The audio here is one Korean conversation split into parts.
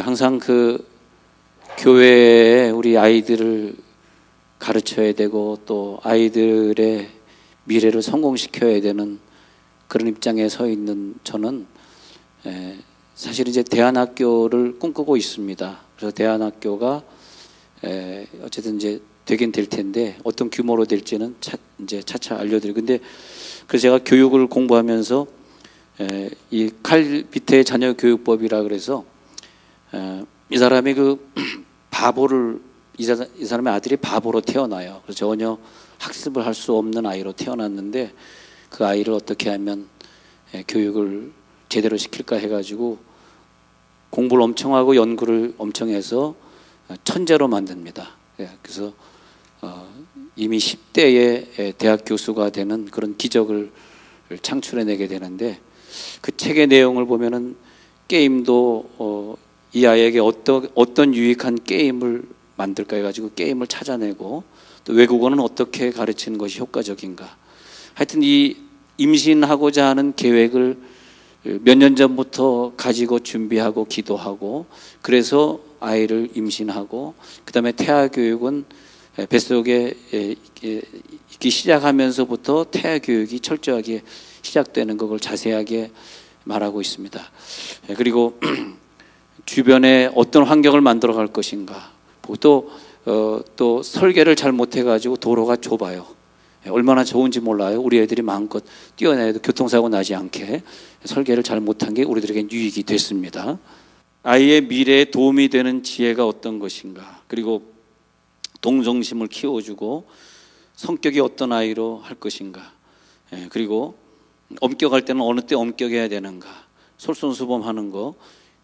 항상 그 교회에 우리 아이들을 가르쳐야 되고 또 아이들의 미래를 성공시켜야 되는 그런 입장에 서 있는 저는 사실 이제 대안학교를 꿈꾸고 있습니다. 그래서 대안학교가 어쨌든 이제 되긴 될 텐데 어떤 규모로 될지는 이제 차차 알려드리고, 근데 그래서 제가 교육을 공부하면서 이 칼비트의 자녀 교육법이라 그래서 이 사람이 그 바보를 이 사람의 아들이 바보로 태어나요. 그래서 전혀 학습을 할 수 없는 아이로 태어났는데 그 아이를 어떻게 하면 교육을 제대로 시킬까 해가지고 공부를 엄청 하고 연구를 엄청 해서 천재로 만듭니다. 그래서 이미 10대에 대학 교수가 되는 그런 기적을 창출해내게 되는데, 그 책의 내용을 보면은 게임도 이 아이에게 어떤 유익한 게임을 만들까 해가지고 게임을 찾아내고, 또 외국어는 어떻게 가르치는 것이 효과적인가, 하여튼 이 임신하고자 하는 계획을 몇 년 전부터 가지고 준비하고 기도하고, 그래서 아이를 임신하고 그 다음에 태아 교육은 뱃속에 있기 시작하면서부터 태아 교육이 철저하게 시작되는 것을 자세하게 말하고 있습니다. 그리고 주변에 어떤 환경을 만들어 갈 것인가, 또 설계를 잘 못해가지고 도로가 좁아요. 얼마나 좋은지 몰라요. 우리 애들이 마음껏 뛰어내도 교통사고 나지 않게 설계를 잘 못한 게 우리들에게 유익이 됐습니다. 아이의 미래에 도움이 되는 지혜가 어떤 것인가, 그리고 동정심을 키워주고 성격이 어떤 아이로 할 것인가, 그리고 엄격할 때는 어느 때 엄격해야 되는가, 솔선수범하는 거,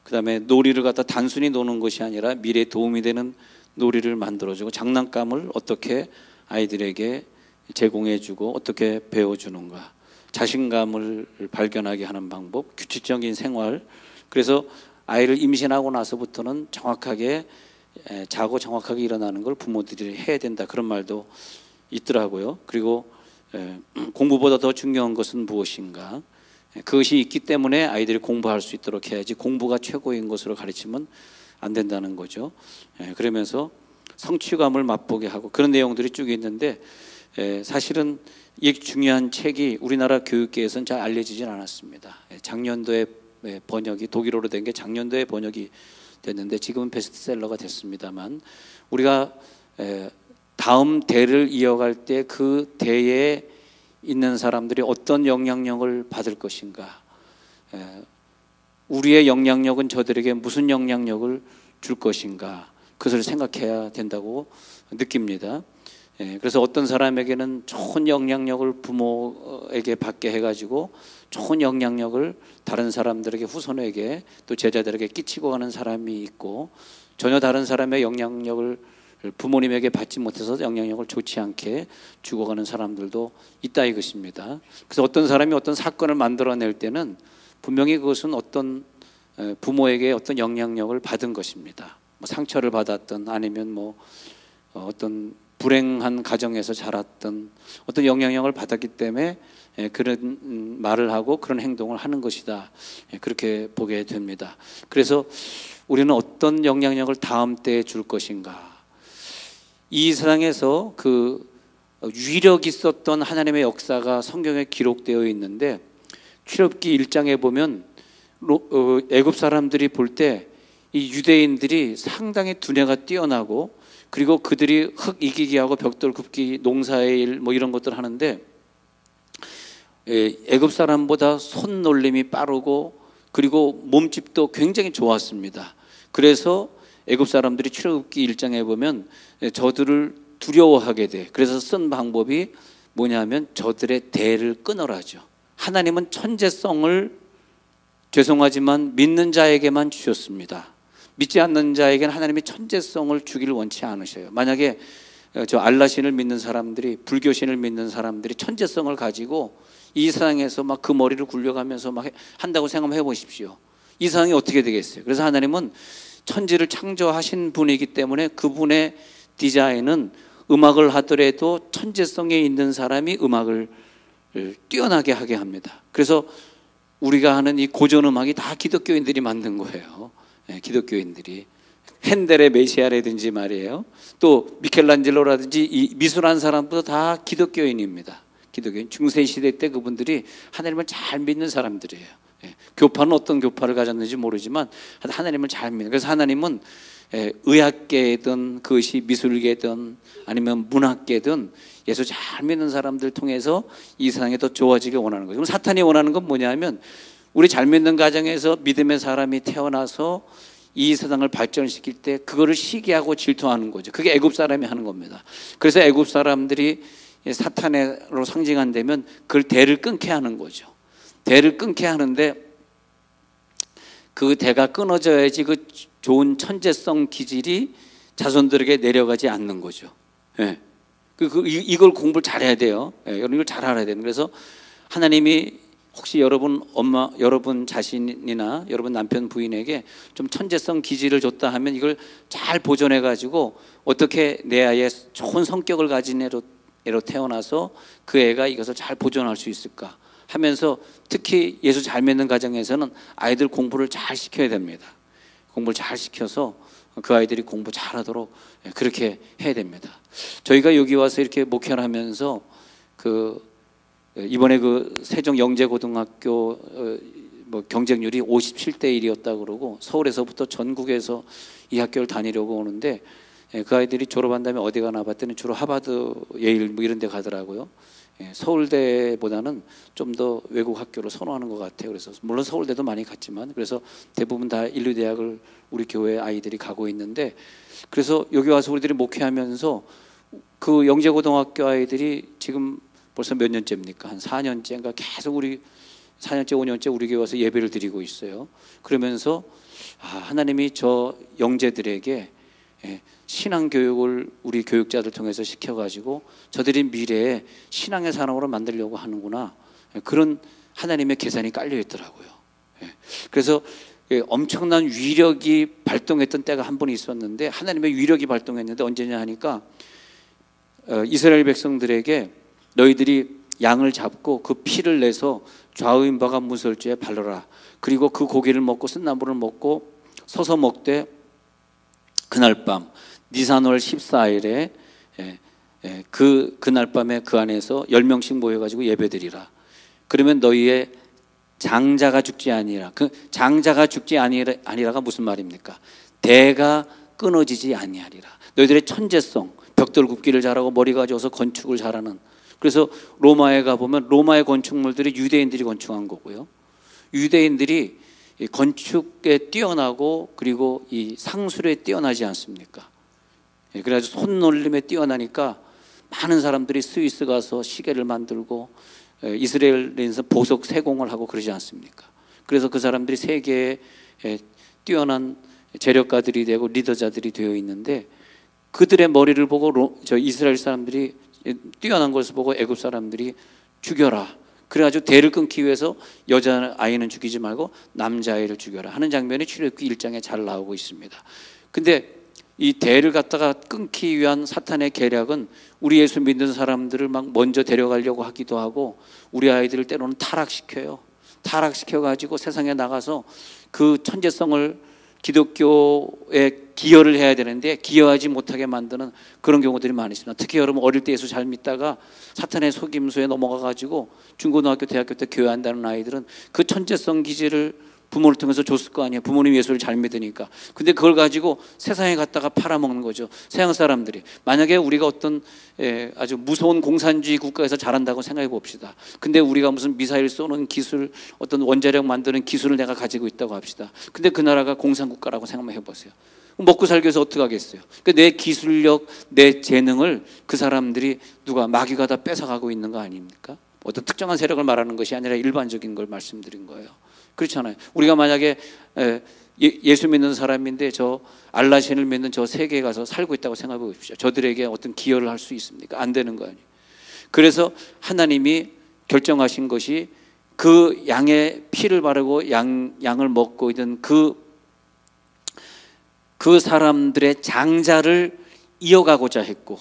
그 다음에 놀이를 갖다 단순히 노는 것이 아니라 미래에 도움이 되는 놀이를 만들어주고 장난감을 어떻게 아이들에게 제공해주고 어떻게 배워주는가, 자신감을 발견하게 하는 방법, 규칙적인 생활. 그래서 아이를 임신하고 나서부터는 정확하게 자고 정확하게 일어나는 걸 부모들이 해야 된다, 그런 말도 있더라고요. 그리고 공부보다 더 중요한 것은 무엇인가, 그것이 있기 때문에 아이들이 공부할 수 있도록 해야지 공부가 최고인 것으로 가르치면 안 된다는 거죠. 그러면서 성취감을 맛보게 하고 그런 내용들이 쭉 있는데, 사실은 이 중요한 책이 우리나라 교육계에서는 잘 알려지진 않았습니다. 작년도에 번역이 독일어로 된 게 작년도에 번역이 됐는데 지금은 베스트셀러가 됐습니다만, 우리가 다음 대를 이어갈 때 그 대에 있는 사람들이 어떤 영향력을 받을 것인가, 우리의 영향력은 저들에게 무슨 영향력을 줄 것인가, 그것을 생각해야 된다고 느낍니다. 그래서 어떤 사람에게는 좋은 영향력을 부모에게 받게 해가지고 좋은 영향력을 다른 사람들에게, 후손에게 또 제자들에게 끼치고 가는 사람이 있고, 전혀 다른 사람의 영향력을 부모님에게 받지 못해서 영향력을 좋지 않게 주고 가는 사람들도 있다 이것입니다. 그래서 어떤 사람이 어떤 사건을 만들어낼 때는 분명히 그것은 어떤 부모에게 어떤 영향력을 받은 것입니다. 뭐 상처를 받았던, 아니면 뭐 어떤 불행한 가정에서 자랐던 어떤 영향력을 받았기 때문에 그런 말을 하고 그런 행동을 하는 것이다, 그렇게 보게 됩니다. 그래서 우리는 어떤 영향력을 다음 때에 줄 것인가, 이 세상에서 그 위력 있었던 하나님의 역사가 성경에 기록되어 있는데, 출애굽기 1장에 보면 애굽 사람들이 볼 때 이 유대인들이 상당히 두뇌가 뛰어나고, 그리고 그들이 흙 이기기 하고 벽돌 굽기, 농사의 일 뭐 이런 것들 하는데 애굽 사람보다 손놀림이 빠르고 그리고 몸집도 굉장히 좋았습니다. 그래서 애굽 사람들이 출애굽기 1장에 보면 저들을 두려워하게 돼. 그래서 쓴 방법이 뭐냐면 저들의 대를 끊어라죠. 하나님은 천재성을 죄송하지만 믿는 자에게만 주셨습니다. 믿지 않는 자에게는 하나님이 천재성을 주기를 원치 않으셔요. 만약에 저 알라신을 믿는 사람들이, 불교신을 믿는 사람들이 천재성을 가지고 이 세상에서 막 그 머리를 굴려가면서 막 한다고 생각해 보십시오. 이 세상이 어떻게 되겠어요? 그래서 하나님은 천지를 창조하신 분이기 때문에 그분의 디자인은 음악을 하더라도 천재성에 있는 사람이 음악을 뛰어나게 하게 합니다. 그래서 우리가 하는 이 고전 음악이 다 기독교인들이 만든 거예요. 기독교인들이 핸델의 메시아라든지 말이에요. 또 미켈란젤로라든지 이 미술한 사람도 다 기독교인입니다. 기독교인 중세 시대 때 그분들이 하나님을 잘 믿는 사람들이에요. 교파는 어떤 교파를 가졌는지 모르지만 하나님을 잘 믿는. 그래서 하나님은 의학계든 그것이 미술계든 아니면 문학계든 예수 잘 믿는 사람들 통해서 이 세상이 더 좋아지길 원하는 거죠. 그럼 사탄이 원하는 건 뭐냐면 우리 잘 믿는 가정에서 믿음의 사람이 태어나서 이 세상을 발전시킬 때 그거를 시기하고 질투하는 거죠. 그게 애굽 사람이 하는 겁니다. 그래서 애굽 사람들이 사탄으로 상징한다면 그걸 대를 끊게 하는 거죠. 대를 끊게 하는데 그 대가 끊어져야지 그 좋은 천재성 기질이 자손들에게 내려가지 않는 거죠. 예. 이걸 공부를 잘해야 돼요. 예. 이걸 잘 알아야 돼요. 그래서 하나님이 혹시 여러분 엄마, 여러분 자신이나 여러분 남편 부인에게 좀 천재성 기질을 줬다 하면 이걸 잘 보존해 가지고 어떻게 내 아이의 좋은 성격을 가진 애로 태어나서 그 애가 이것을 잘 보존할 수 있을까 하면서 특히 예수 잘 믿는 가정에서는 아이들 공부를 잘 시켜야 됩니다. 공부를 잘 시켜서 그 아이들이 공부 잘하도록 그렇게 해야 됩니다. 저희가 여기 와서 이렇게 목회를 하면서 이번에 그 세종 영재고등학교 경쟁률이 57대 1이었다고 그러고 서울에서부터 전국에서 이 학교를 다니려고 오는데 그 아이들이 졸업한 다음에 어디 가나 봤더니 주로 하버드, 예일 이런 데 가더라고요. 서울대보다는 좀 더 외국 학교를 선호하는 것 같아요. 그래서 물론 서울대도 많이 갔지만 그래서 대부분 다 인류대학을 우리 교회 아이들이 가고 있는데 그래서 여기 와서 우리들이 목회하면서 그 영재고등학교 아이들이 지금 벌써 몇 년째입니까? 한 4년째인가 계속 4년째, 5년째 우리 교회 와서 예배를 드리고 있어요. 그러면서 하나님이 저 영재들에게 신앙교육을 우리 교육자들 통해서 시켜가지고 저들이 미래에 신앙의 사람으로 만들려고 하는구나. 그런 하나님의 계산이 깔려 있더라고요. 그래서 엄청난 위력이 발동했던 때가 한 번 있었는데 하나님의 위력이 발동했는데 언제냐 하니까 이스라엘 백성들에게 너희들이 양을 잡고 그 피를 내서 좌우인바가 무설주에 발라라. 그리고 그 고기를 먹고 쓴나물을 먹고 서서 먹되 그날 밤 니산월 14일에 그날 밤에 그 안에서 10명씩 모여가지고 예배드리라. 그러면 너희의 장자가 죽지 아니라. 그 장자가 죽지 아니라가 무슨 말입니까? 대가 끊어지지 아니하리라. 너희들의 천재성, 벽돌 굽기를 잘하고 머리 가져서 건축을 잘하는. 그래서 로마에 가보면 로마의 건축물들이 유대인들이 건축한 거고요. 유대인들이 건축에 뛰어나고 그리고 이 상술에 뛰어나지 않습니까? 그래서 손놀림에 뛰어나니까 많은 사람들이 스위스 가서 시계를 만들고 이스라엘에서 보석 세공을 하고 그러지 않습니까? 그래서 그 사람들이 세계에 뛰어난 재력가들이 되고 리더자들이 되어 있는데 그들의 머리를 보고 저 이스라엘 사람들이 뛰어난 것을 보고 애굽 사람들이 죽여라. 그래가지고 대를 끊기 위해서 여자아이는 죽이지 말고 남자아이를 죽여라 하는 장면이 출애굽기 1장에 잘 나오고 있습니다. 근데 이 대를 갖다가 끊기 위한 사탄의 계략은 우리 예수 믿는 사람들을 막 먼저 데려가려고 하기도 하고 우리 아이들을 때로는 타락시켜요. 타락시켜가지고 세상에 나가서 그 천재성을 기독교에 기여를 해야 되는데 기여하지 못하게 만드는 그런 경우들이 많이 있습니다. 특히 여러분 어릴 때 예수 잘 믿다가 사탄의 속임수에 넘어가가지고 중고등학교, 대학교 때 교회한다는 아이들은 그 천재성 기질을 부모를 통해서 줬을 거 아니에요. 부모님 예수를 잘 믿으니까. 근데 그걸 가지고 세상에 갖다가 팔아먹는 거죠. 서양 사람들이. 만약에 우리가 어떤 아주 무서운 공산주의 국가에서 자란다고 생각해 봅시다. 근데 우리가 무슨 미사일 쏘는 기술, 어떤 원자력 만드는 기술을 내가 가지고 있다고 합시다. 근데 그 나라가 공산국가라고 생각해 보세요. 먹고 살기 위해서 어떻게 하겠어요? 그러니까 내 기술력, 내 재능을 그 사람들이 누가 마귀가 다 뺏어가고 있는 거 아닙니까? 어떤 특정한 세력을 말하는 것이 아니라 일반적인 걸 말씀드린 거예요. 그렇잖아요. 우리가 만약에 예수 믿는 사람인데 저 알라신을 믿는 저 세계에 가서 살고 있다고 생각해 보십시오. 저들에게 어떤 기여를 할 수 있습니까? 안 되는 거 아니에요. 그래서 하나님이 결정하신 것이 그 양의 피를 바르고 양을 먹고 있는 그 사람들의 장자를 이어가고자 했고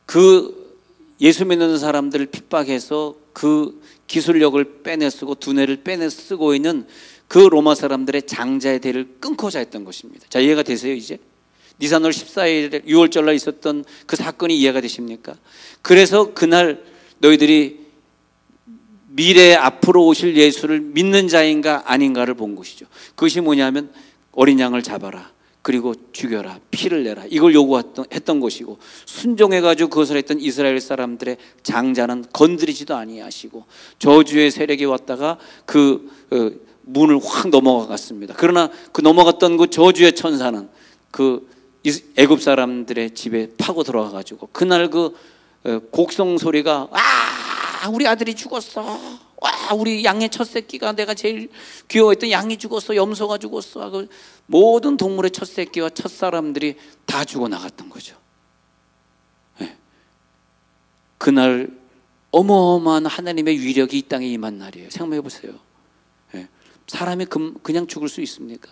그 예수 믿는 사람들을 핍박해서 그 기술력을 빼내쓰고 두뇌를 빼내쓰고 있는 그 로마 사람들의 장자의 대를 끊고자 했던 것입니다. 자, 이해가 되세요 이제? 니산월 14일 6월절날 있었던 그 사건이 이해가 되십니까? 그래서 그날 너희들이 미래에 앞으로 오실 예수를 믿는 자인가 아닌가를 본 것이죠. 그것이 뭐냐면 어린 양을 잡아라, 그리고 죽여라, 피를 내라, 이걸 요구했던 것이고, 순종해가지고 그것을 했던 이스라엘 사람들의 장자는 건드리지도 아니하시고 저주의 세력이 왔다가 그 문을 확 넘어갔습니다. 그러나 그 넘어갔던 그 저주의 천사는 그 애굽 사람들의 집에 파고 들어가가지고 그날 그 곡성 소리가 우리 아들이 죽었어, 우리 양의 첫 새끼가, 내가 제일 귀여워했던 양이 죽었어, 염소가 죽었어, 그 모든 동물의 첫 새끼와 첫 사람들이 다 죽어 나갔던 거죠. 네. 그날 어마어마한 하나님의 위력이 이 땅에 임한 날이에요. 생각해 보세요. 네. 사람이 그냥 죽을 수 있습니까?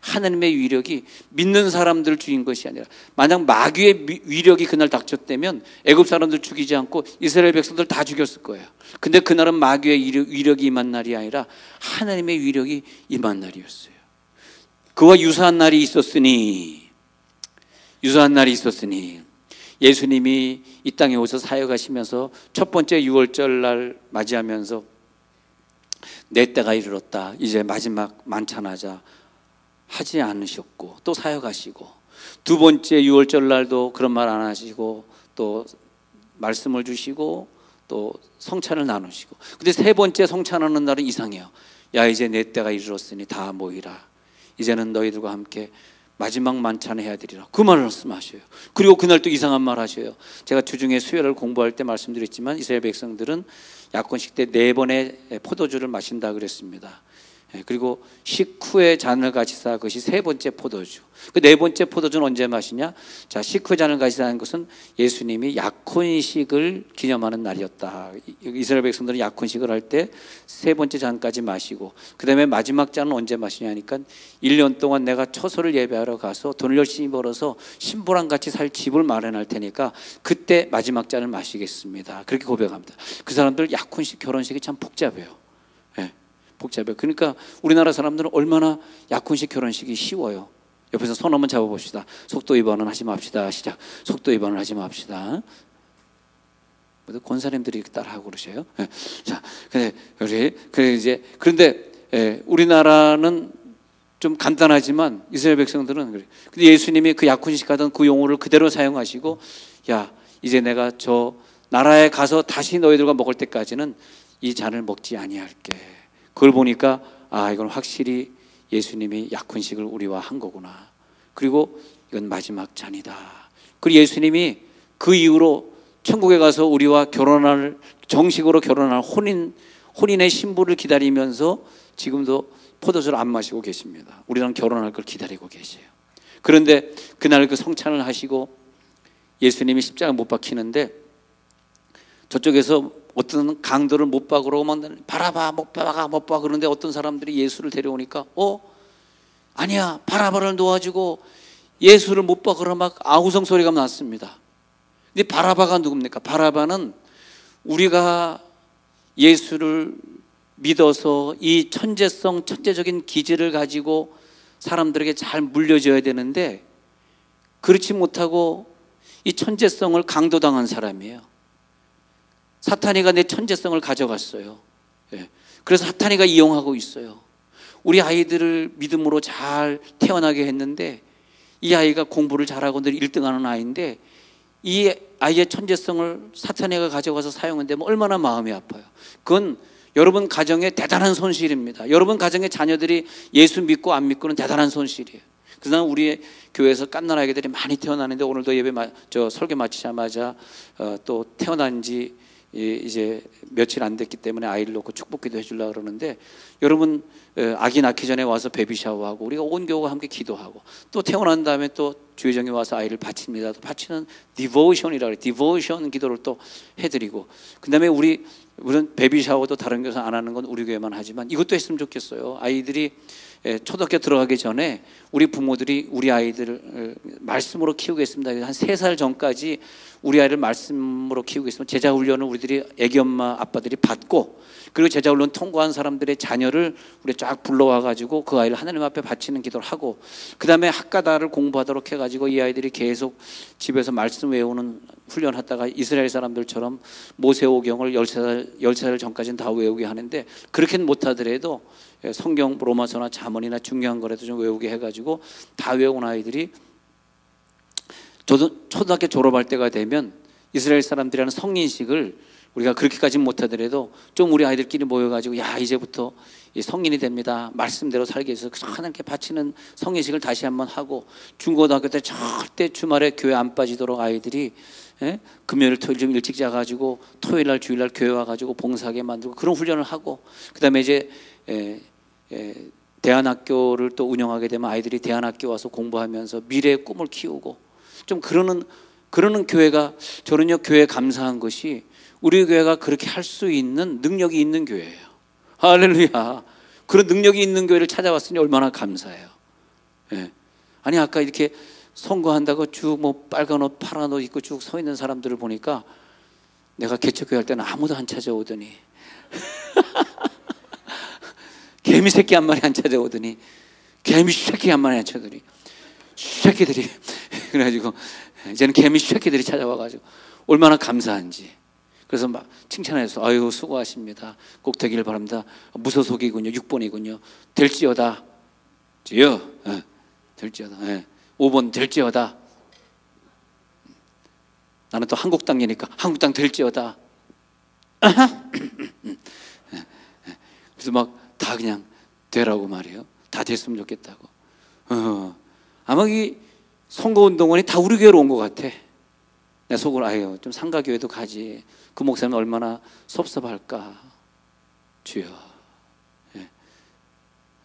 하나님의 위력이 믿는 사람들을 죽인 것이 아니라, 만약 마귀의 위력이 그날 닥쳤다면 애굽 사람들 죽이지 않고 이스라엘 백성들 다 죽였을 거예요. 근데 그날은 마귀의 위력이 임한 날이 아니라 하나님의 위력이 임한 날이었어요. 그와 유사한 날이 있었으니 예수님이 이 땅에 오셔서 사역하시면서 첫 번째 6월절 날 맞이하면서 내 때가 이르렀다, 이제 마지막 만찬하자 하지 않으셨고, 또 사역하시고, 두 번째 6월절 날도 그런 말 안 하시고 또 말씀을 주시고 또 성찬을 나누시고, 근데 세 번째 성찬하는 날은 이상해요. 야, 이제 내 때가 이르렀으니 다 모이라, 이제는 너희들과 함께 마지막 만찬을 해야 되리라, 그 말을 말씀하셔요. 그리고 그날 또 이상한 말 하셔요. 제가 주중에 수요일을 공부할 때 말씀드렸지만 이스라엘 백성들은 약혼식 때 4번의 포도주를 마신다 그랬습니다. 그리고 식후의 잔을 가지사, 그것이 세 번째 포도주. 그 네 번째 포도주는 언제 마시냐? 자, 식후의 잔을 가지사는 것은 예수님이 약혼식을 기념하는 날이었다. 이스라엘 백성들은 약혼식을 할 때 세 번째 잔까지 마시고, 그 다음에 마지막 잔은 언제 마시냐 하니까 1년 동안 내가 처소를 예배하러 가서 돈을 열심히 벌어서 신부랑 같이 살 집을 마련할 테니까 그때 마지막 잔을 마시겠습니다, 그렇게 고백합니다. 그 사람들 약혼식, 결혼식이 참 복잡해요. 복잡해요. 그러니까 우리나라 사람들은 얼마나 약혼식, 결혼식이 쉬워요. 옆에서 손 한번 잡아봅시다. 속도 위반은 하지 맙시다. 시작. 속도 위반을 하지 맙시다. 권사님들이 따라하고 그러셔요. 자, 그런데 우리나라는 좀 간단하지만 이스라엘 백성들은 그래. 근데 예수님이 그 약혼식 하던 그 용어를 그대로 사용하시고, 야, 이제 내가 저 나라에 가서 다시 너희들과 먹을 때까지는 이 잔을 먹지 아니할게. 그걸 보니까 이건 확실히 예수님이 약혼식을 우리와 한 거구나. 그리고 이건 마지막 잔이다. 그리고 예수님이 그 이후로 천국에 가서 우리와 정식으로 결혼할 혼인의 신부를 기다리면서 지금도 포도주를 안 마시고 계십니다. 우리랑 결혼할 걸 기다리고 계세요. 그런데 그날 그 성찬을 하시고 예수님이 십자가 못 박히는데 저쪽에서 어떤 강도를 못 박으러 막 바라바 못 박아 그런데 어떤 사람들이 예수를 데려오니까 아니야, 바라바를 놓아주고 예수를 못 박으러 막 아우성 소리가 났습니다. 근데 바라바가 누굽니까? 바라바는 우리가 예수를 믿어서 이 천재적인 기질을 가지고 사람들에게 잘 물려줘야 되는데 그렇지 못하고 이 천재성을 강도당한 사람이에요. 사탄이가 내 천재성을 가져갔어요. 그래서 사탄이가 이용하고 있어요. 우리 아이들을 믿음으로 잘 태어나게 했는데 이 아이가 공부를 잘하고 늘 1등하는 아이인데 이 아이의 천재성을 사탄이가 가져가서 사용한다면 얼마나 마음이 아파요. 그건 여러분 가정의 대단한 손실입니다. 여러분 가정의 자녀들이 예수 믿고 안 믿고는 대단한 손실이에요. 그래서 나는 우리 교회에서 갓난 아이들이 많이 태어나는데 오늘도 설교 마치자마자 또 태어난 지 이제 며칠 안 됐기 때문에 아이를 놓고 축복기도 해주려고 그러는데, 여러분 아기 낳기 전에 와서 베비 샤워하고 우리가 온 교우가 함께 기도하고 또 태어난 다음에 또 주의정에 와서 아이를 바칩니다. 또 바치는 디보션이라고 해요. 디보션 기도를 또 해드리고, 그 다음에 우리 물론 베이비 샤워도 다른 교회에서 안 하는 건 우리 교회만 하지만 이것도 했으면 좋겠어요. 아이들이 초등학교 들어가기 전에 우리 부모들이 우리 아이들을 말씀으로 키우겠습니다. 한 3살 전까지 우리 아이를 말씀으로 키우겠습니다. 제자훈련을 우리들이 애기 엄마 아빠들이 받고, 그리고 제자훈련 통과한 사람들의 자녀를 우리 쫙 불러와가지고 그 아이를 하나님 앞에 바치는 기도를 하고, 그 다음에 학가다를 공부하도록 해가지고 이 아이들이 계속 집에서 말씀 외우는 훈련하다가 이스라엘 사람들처럼 모세오경을 13살 전까지는 다 외우게 하는데, 그렇게는 못하더라도 성경 로마서나 잠언이나 중요한 거라도 좀 외우게 해가지고 다 외운 아이들이 저도 초등학교 졸업할 때가 되면 이스라엘 사람들이 하는 성인식을 우리가 그렇게까지는 못하더라도 좀 우리 아이들끼리 모여가지고 야, 이제부터 성인이 됩니다, 말씀대로 살기 위해서 하나님께 바치는 성인식을 다시 한번 하고, 중고등학교 때 절대 주말에 교회 안 빠지도록 아이들이 금요일 토요일 좀 일찍 자가지고 토요일날 주일날 교회 와가지고 봉사하게 만들고 그런 훈련을 하고, 그 다음에 이제 대안학교를 또 운영하게 되면 아이들이 대안학교 와서 공부하면서 미래의 꿈을 키우고 좀 그러는 교회가, 저는요 교회에 감사한 것이 우리 교회가 그렇게 할 수 있는 능력이 있는 교회예요. 할렐루야. 그런 능력이 있는 교회를 찾아왔으니 얼마나 감사해요. 아니 아까 이렇게 선거한다고 쭉 뭐 빨간 옷 파란 옷 입고 쭉 서 있는 사람들을 보니까 내가 개척교회 할 때는 아무도 안 찾아오더니 개미 새끼 한 마리 안 찾아오더니 개미 새끼 한 마리 안 찾아오더니 새끼들이 그래가지고 이제는 개미 새끼들이 찾아와가지고 얼마나 감사한지. 그래서 막 칭찬해서 아유 수고하십니다, 꼭 되기를 바랍니다, 무소속이군요, 6번이군요, 될지어다 지요, 될지어다, 5번 될지어다, 나는 또 한국당이니까 한국당 될지어다. 그래서 막 다 그냥 되라고 말이에요. 다 됐으면 좋겠다고. 아마 이 선거운동원이 다 우리 교회로 온 것 같아. 내 속으로 아유 좀 상가교회도 가지, 그 목사는 얼마나 섭섭할까. 주여.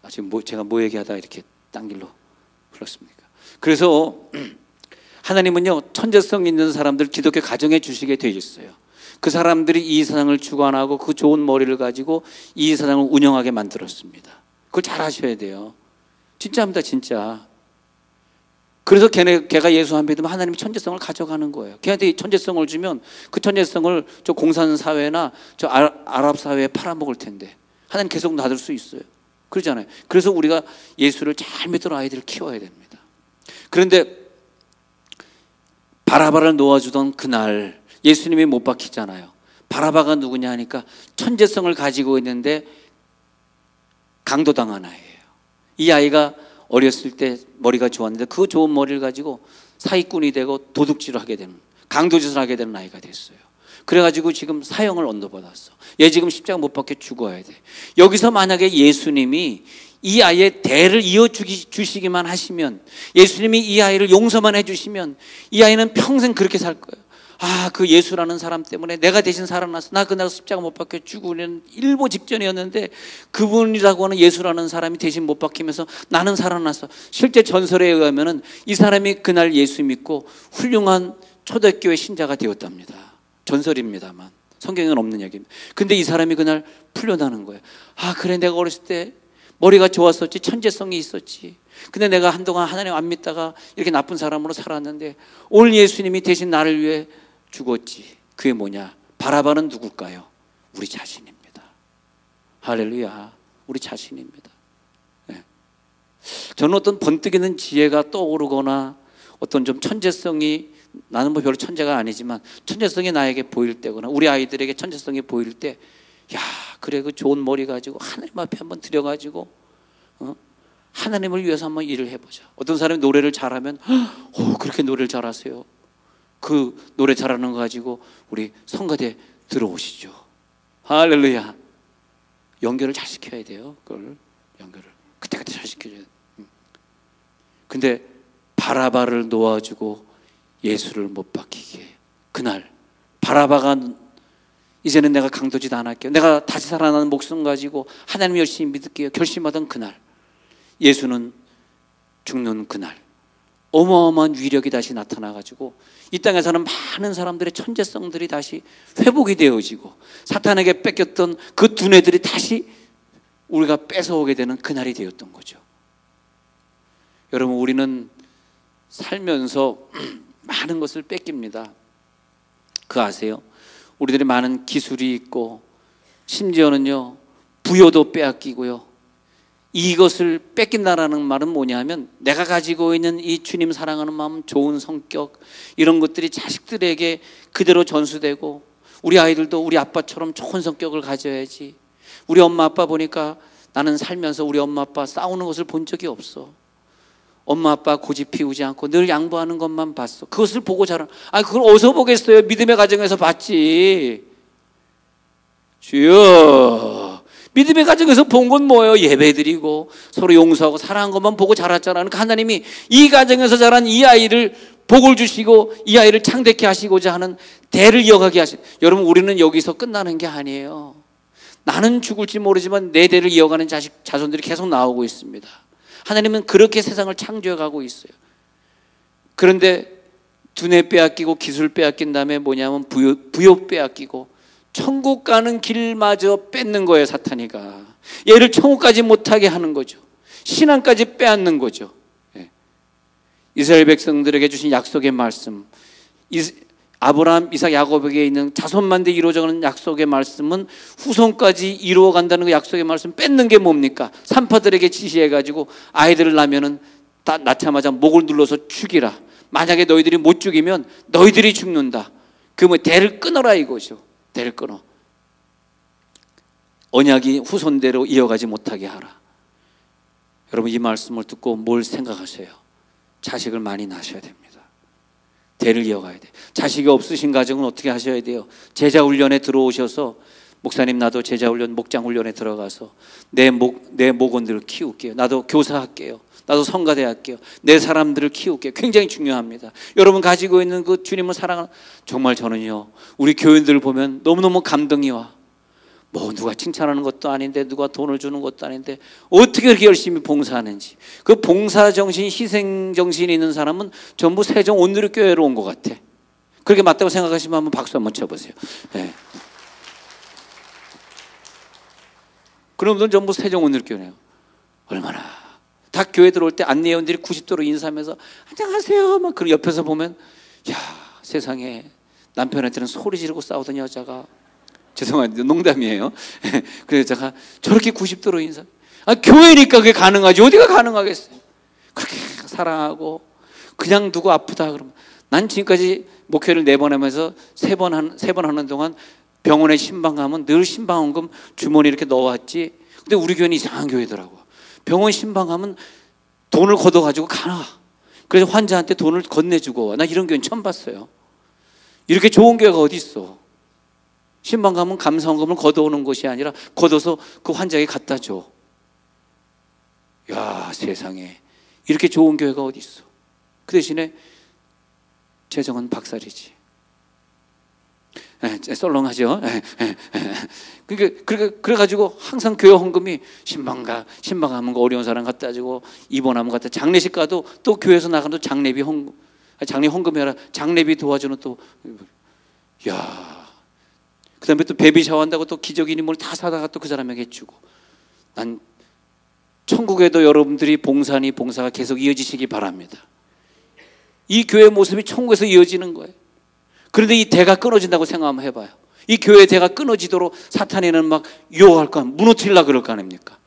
지금 제가 뭐 얘기하다 이렇게 딴 길로 흘렀습니까? 그래서 하나님은요 천재성 있는 사람들 기독교 가정에 주시게 되어 있어요. 그 사람들이 이 세상을 주관하고 그 좋은 머리를 가지고 이 세상을 운영하게 만들었습니다. 그걸 잘 하셔야 돼요. 진짜입니다, 진짜. 그래서 걔가 예수 안 믿으면 하나님이 천재성을 가져가는 거예요. 걔한테 천재성을 주면 그 천재성을 저 공산사회나 저 아랍 사회에 팔아먹을 텐데 하나님 계속 놔둘 수 있어요. 그러잖아요. 그래서 우리가 예수를 잘 믿도록 아이들을 키워야 됩니다. 그런데 바라바를 놓아주던 그날 예수님이 못 박히잖아요. 바라바가 누구냐 하니까 천재성을 가지고 있는데 강도당한 아이예요. 이 아이가 어렸을 때 머리가 좋았는데 그 좋은 머리를 가지고 사기꾼이 되고 도둑질을 하게 되는, 강도짓을 하게 되는 아이가 됐어요. 그래가지고 지금 사형을 언도받았어. 얘 지금 십자가 못 박혀 죽어야 돼. 여기서 만약에 예수님이 이 아이의 대를 이어주시기만 하시면, 예수님이 이 아이를 용서만 해주시면 이 아이는 평생 그렇게 살 거예요. 아, 그 예수라는 사람 때문에 내가 대신 살아났어. 나 그날 십자가 못 박혀 죽으려는 일보 직전이었는데 그분이라고 하는 예수라는 사람이 대신 못 박히면서 나는 살아났어. 실제 전설에 의하면은 이 사람이 그날 예수 믿고 훌륭한 초대교회 신자가 되었답니다. 전설입니다만 성경에는 없는 얘기입니다. 근데 이 사람이 그날 풀려나는 거예요. 아, 그래 내가 어렸을 때 머리가 좋았었지, 천재성이 있었지. 근데 내가 한동안 하나님 안 믿다가 이렇게 나쁜 사람으로 살았는데 오늘 예수님이 대신 나를 위해 죽었지. 그게 뭐냐? 바라바는 누굴까요? 우리 자신입니다. 할렐루야. 우리 자신입니다. 네. 저는 어떤 번뜩이는 지혜가 떠오르거나 어떤 좀 천재성이, 나는 뭐 별로 천재가 아니지만 천재성이 나에게 보일 때거나 우리 아이들에게 천재성이 보일 때, 야, 그래 그 좋은 머리 가지고 하나님 앞에 한번 들여가지고 하나님을 위해서 한번 일을 해보자. 어떤 사람이 노래를 잘하면 그렇게 노래를 잘하세요. 그 노래 잘하는 거 가지고 우리 성가대 들어오시죠. 할렐루야. 연결을 잘 시켜야 돼요. 그걸 연결을 그때그때 잘 시켜줘야 돼요. 근데 바라바를 놓아주고 예수를 못 박히게, 그날 바라바가 이제는 내가 강도짓 안 할게요, 내가 다시 살아나는 목숨 가지고 하나님 열심히 믿을게요 결심하던 그날, 예수는 죽는 그날 어마어마한 위력이 다시 나타나가지고 이 땅에서는 많은 사람들의 천재성들이 다시 회복이 되어지고 사탄에게 뺏겼던 그 두뇌들이 다시 우리가 뺏어오게 되는 그날이 되었던 거죠. 여러분, 우리는 살면서 많은 것을 뺏깁니다. 그거 아세요? 우리들이 많은 기술이 있고 심지어는요 부여도 빼앗기고요. 이것을 뺏긴다라는 말은 뭐냐면 내가 가지고 있는 이 주님 사랑하는 마음, 좋은 성격, 이런 것들이 자식들에게 그대로 전수되고 우리 아이들도 우리 아빠처럼 좋은 성격을 가져야지. 우리 엄마 아빠 보니까 나는 살면서 우리 엄마 아빠 싸우는 것을 본 적이 없어. 엄마 아빠 고집 피우지 않고 늘 양보하는 것만 봤어. 그것을 보고 자란. 아니 그걸 어디서 보겠어요? 믿음의 가정에서 봤지. 주여, 믿음의 가정에서 본 건 뭐예요? 예배드리고 서로 용서하고 사랑한 것만 보고 자랐잖아. 그러니까 하나님이 이 가정에서 자란 이 아이를 복을 주시고 이 아이를 창대케 하시고자 하는 대를 이어가게 하시. 여러분, 우리는 여기서 끝나는 게 아니에요. 나는 죽을지 모르지만 내 대를 이어가는 자손들이 계속 나오고 있습니다. 하나님은 그렇게 세상을 창조해 가고 있어요. 그런데 두뇌 빼앗기고 기술 빼앗긴 다음에 뭐냐면 부여 빼앗기고 천국 가는 길마저 뺏는 거예요. 사탄이가 얘를 천국까지 못하게 하는 거죠. 신앙까지 빼앗는 거죠. 이스라엘 백성들에게 주신 약속의 말씀, 아브라함, 이삭, 야곱에게 있는 자손만대 이루어져가는 약속의 말씀은 후손까지 이루어간다는 그 약속의 말씀 뺏는 게 뭡니까? 산파들에게 지시해가지고 아이들을 낳으면은 낳자마자 목을 눌러서 죽이라. 만약에 너희들이 못 죽이면 너희들이 죽는다. 그 뭐 대를 끊어라 이거죠. 대를 끊어. 언약이 후손대로 이어가지 못하게 하라. 여러분, 이 말씀을 듣고 뭘 생각하세요? 자식을 많이 낳으셔야 됩니다. 대를 이어가야 돼. 자식이 없으신 가정은 어떻게 하셔야 돼요? 제자훈련에 들어오셔서 목사님 나도 제자훈련, 목장훈련에 들어가서 내 목원들을 키울게요. 나도 교사할게요. 나도 성가대 할게요. 내 사람들을 키울게요. 굉장히 중요합니다. 여러분 가지고 있는 그 주님을 사랑하는, 정말 저는요 우리 교인들을 보면 너무너무 감동이 와. 뭐 누가 칭찬하는 것도 아닌데 누가 돈을 주는 것도 아닌데 어떻게 그렇게 열심히 봉사하는지. 그 봉사정신, 희생정신이 있는 사람은 전부 세종 온누리교회로 온 것 같아. 그렇게 맞다고 생각하시면 한번 박수 한번 쳐보세요. 네. 그런 분들은 전부 세종 온누리교회예요. 얼마나 다 교회 들어올 때 안내원들이 90도로 인사하면서 안녕하세요 막 그런 옆에서 보면 야 세상에 남편한테는 소리 지르고 싸우던 여자가, 죄송한데 농담이에요. 그 여자가 저렇게 90도로 인사. 교회니까 그게 가능하지. 어디가 가능하겠어요? 그렇게 사랑하고 그냥 누구 아프다 그러면. 난 지금까지 목회를 4번 하면서 3번 하는 동안 병원에 신방 가면 늘 신방원금 주머니 이렇게 넣어왔지. 근데 우리 교회는 이상한 교회더라고. 병원 신방 가면 돈을 걷어가지고 가나. 그래서 환자한테 돈을 건네주고. 나 이런 교회는 처음 봤어요. 이렇게 좋은 교회가 어디 있어. 신방 가면 감사원금을 걷어오는 것이 아니라 걷어서 그 환자에게 갖다 줘. 야 세상에 이렇게 좋은 교회가 어디 있어. 그 대신에 재정은 박살이지. 썰렁하죠. 그래가지고 항상 교회 헌금이 신방 가면 어려운 사람 갖다 주고 입원하면 갖다, 장례식 가도 또 교회에서 나가도 장례비 헌금이 아니라 장례비 도와주는 또, 야, 그 다음에 또 베비 샤워한다고 또 기저귀니 뭘 다 사다가 또 그 사람에게 주고. 난 천국에도 여러분들이 봉사가 계속 이어지시기 바랍니다. 이 교회 모습이 천국에서 이어지는 거예요. 그런데 이 대가 끊어진다고 생각 한번 해봐요. 이 교회 대가 끊어지도록 사탄이는 막 유혹할까, 무너뜨리려고 그럴 거 아닙니까?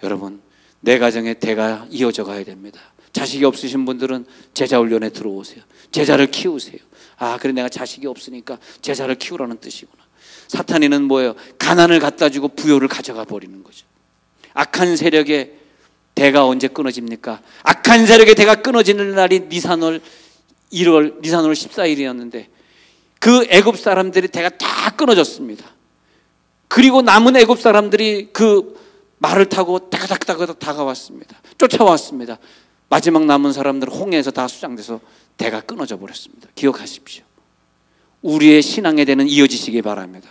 여러분, 내 가정에 대가 이어져 가야 됩니다. 자식이 없으신 분들은 제자훈련에 들어오세요. 제자를 키우세요. 아, 그래 내가 자식이 없으니까 제자를 키우라는 뜻이구나. 사탄이는 뭐예요? 가난을 갖다 주고 부요를 가져가 버리는 거죠. 악한 세력의 대가 언제 끊어집니까? 악한 세력의 대가 끊어지는 날이 니산월 14일이었는데 그 애굽 사람들이 대가 다 끊어졌습니다. 그리고 남은 애굽 사람들이 그 말을 타고 따가닥따가닥 다가왔습니다. 쫓아왔습니다. 마지막 남은 사람들은 홍해에서 다 수장돼서 대가 끊어져 버렸습니다. 기억하십시오. 우리의 신앙의 대는 이어지시기 바랍니다.